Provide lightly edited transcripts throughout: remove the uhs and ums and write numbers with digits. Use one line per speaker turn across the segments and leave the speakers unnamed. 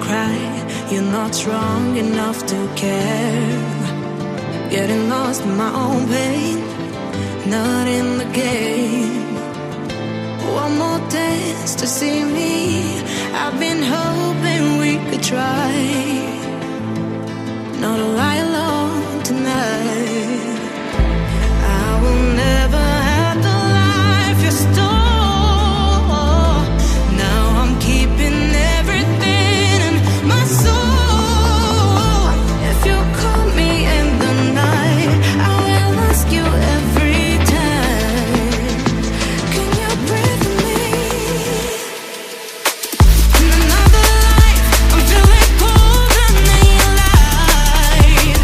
cry. You're not strong enough to care. Getting lost in my own pain, not in the game. One more dance to see me. I've been hoping we could try. Not a lie alone tonight. I will never have the life you stole. Now I'm keeping everything in my soul. If you call me in the night, I will ask you every time. Can you breathe with me? In another life, I'm feeling cold and then light.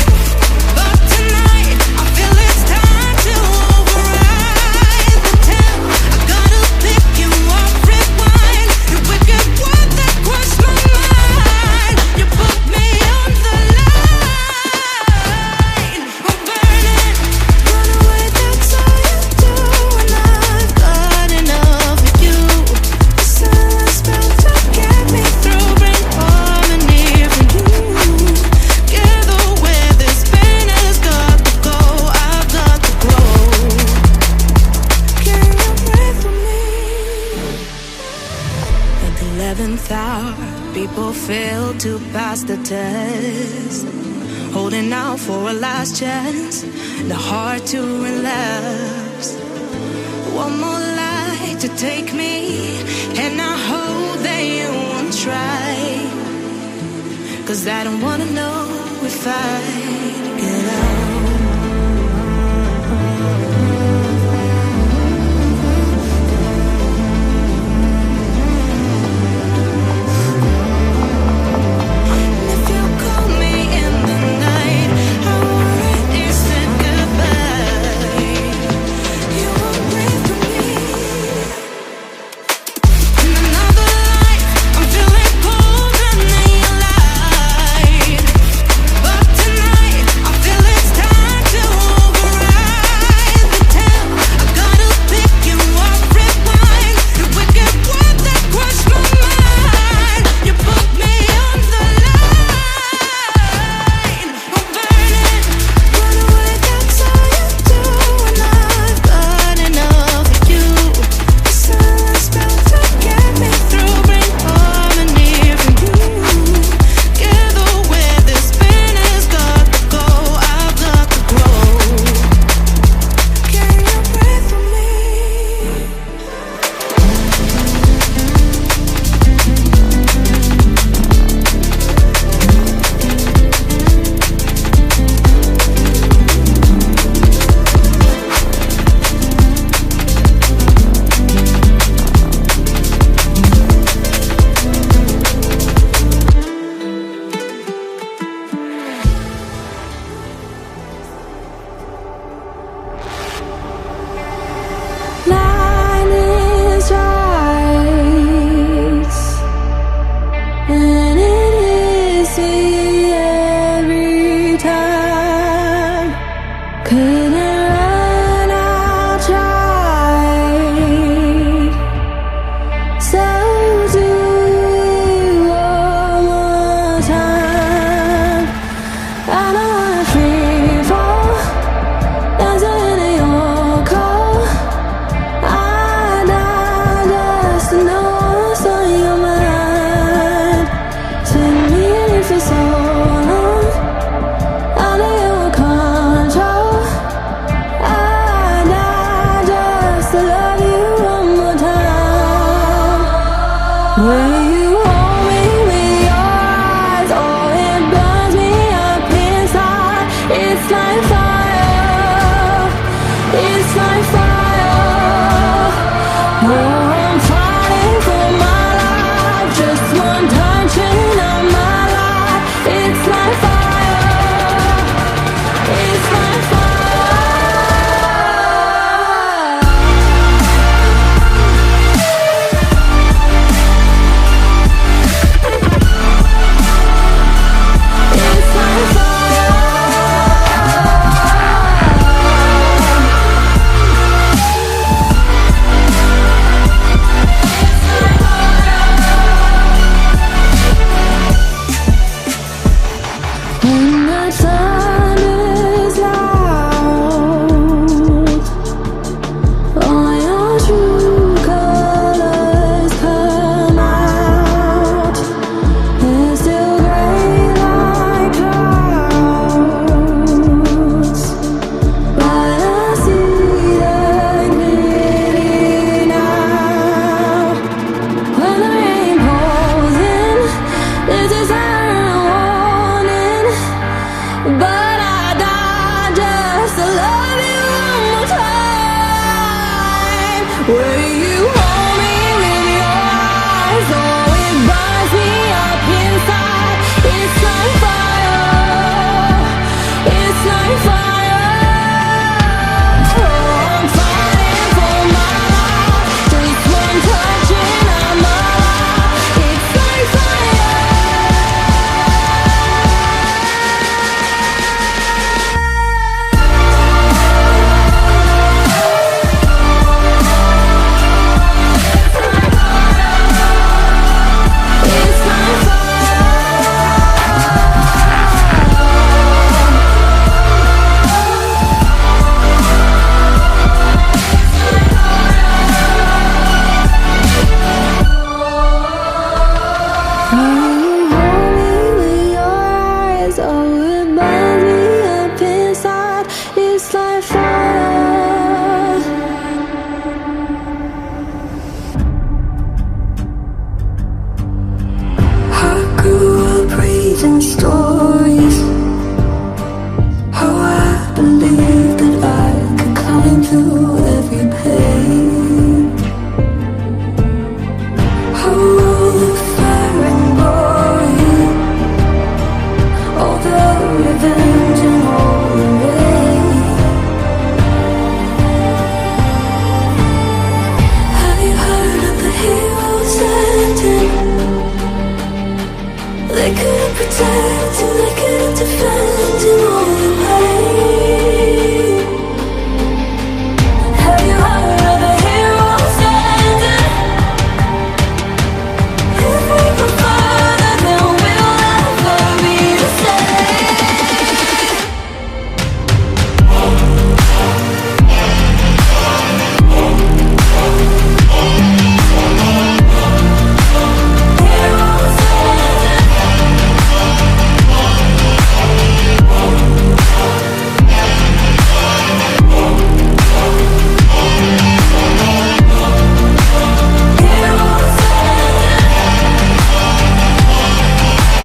But tonight, I feel it's time to override the temp. I gotta pick you up, rewind. Your wicked word that crushed my mind. You put me on the line. I'm burning, run away, that's all you do. And I've got enough of you. The silence spell to get me through, bring harmony for you. Together where this pain has got to go, I've got to grow. Can you breathe with me? At the 11th hour, people fail to pass the test. Holding out for a last chance, the heart to relapse. One more light to take me, and I hope that you won't try. 'Cause I don't wanna know if I get out. If you call me in the night, I already said goodbye. You won't breathe with me. In another life, I'm feeling cold and then light. But tonight, I feel it's time to override the temp. I gotta pick you up, rewind. The wicked word that crushed my mind. You put me on the line. I'm burning, run away, that's all you do. And I've got enough of you. The silence spell to get me through, bring harmony for you. Together where this pain has got to go, I've got to grow. Can you breathe with me? Line is right, and it is me every time. Couldn't run out, tried. So do it one more time. I don't wanna free fall, dancing in your cold. I just know what's on your mind. Spin me in for so long, out of your control. I just love you one more time. When you hold me with your eyes, oh, it burns me up inside. It's like fire, it's like fire. Oh, I'm fighting for my life, just one touching of my life. It's like fire, it's like fire. where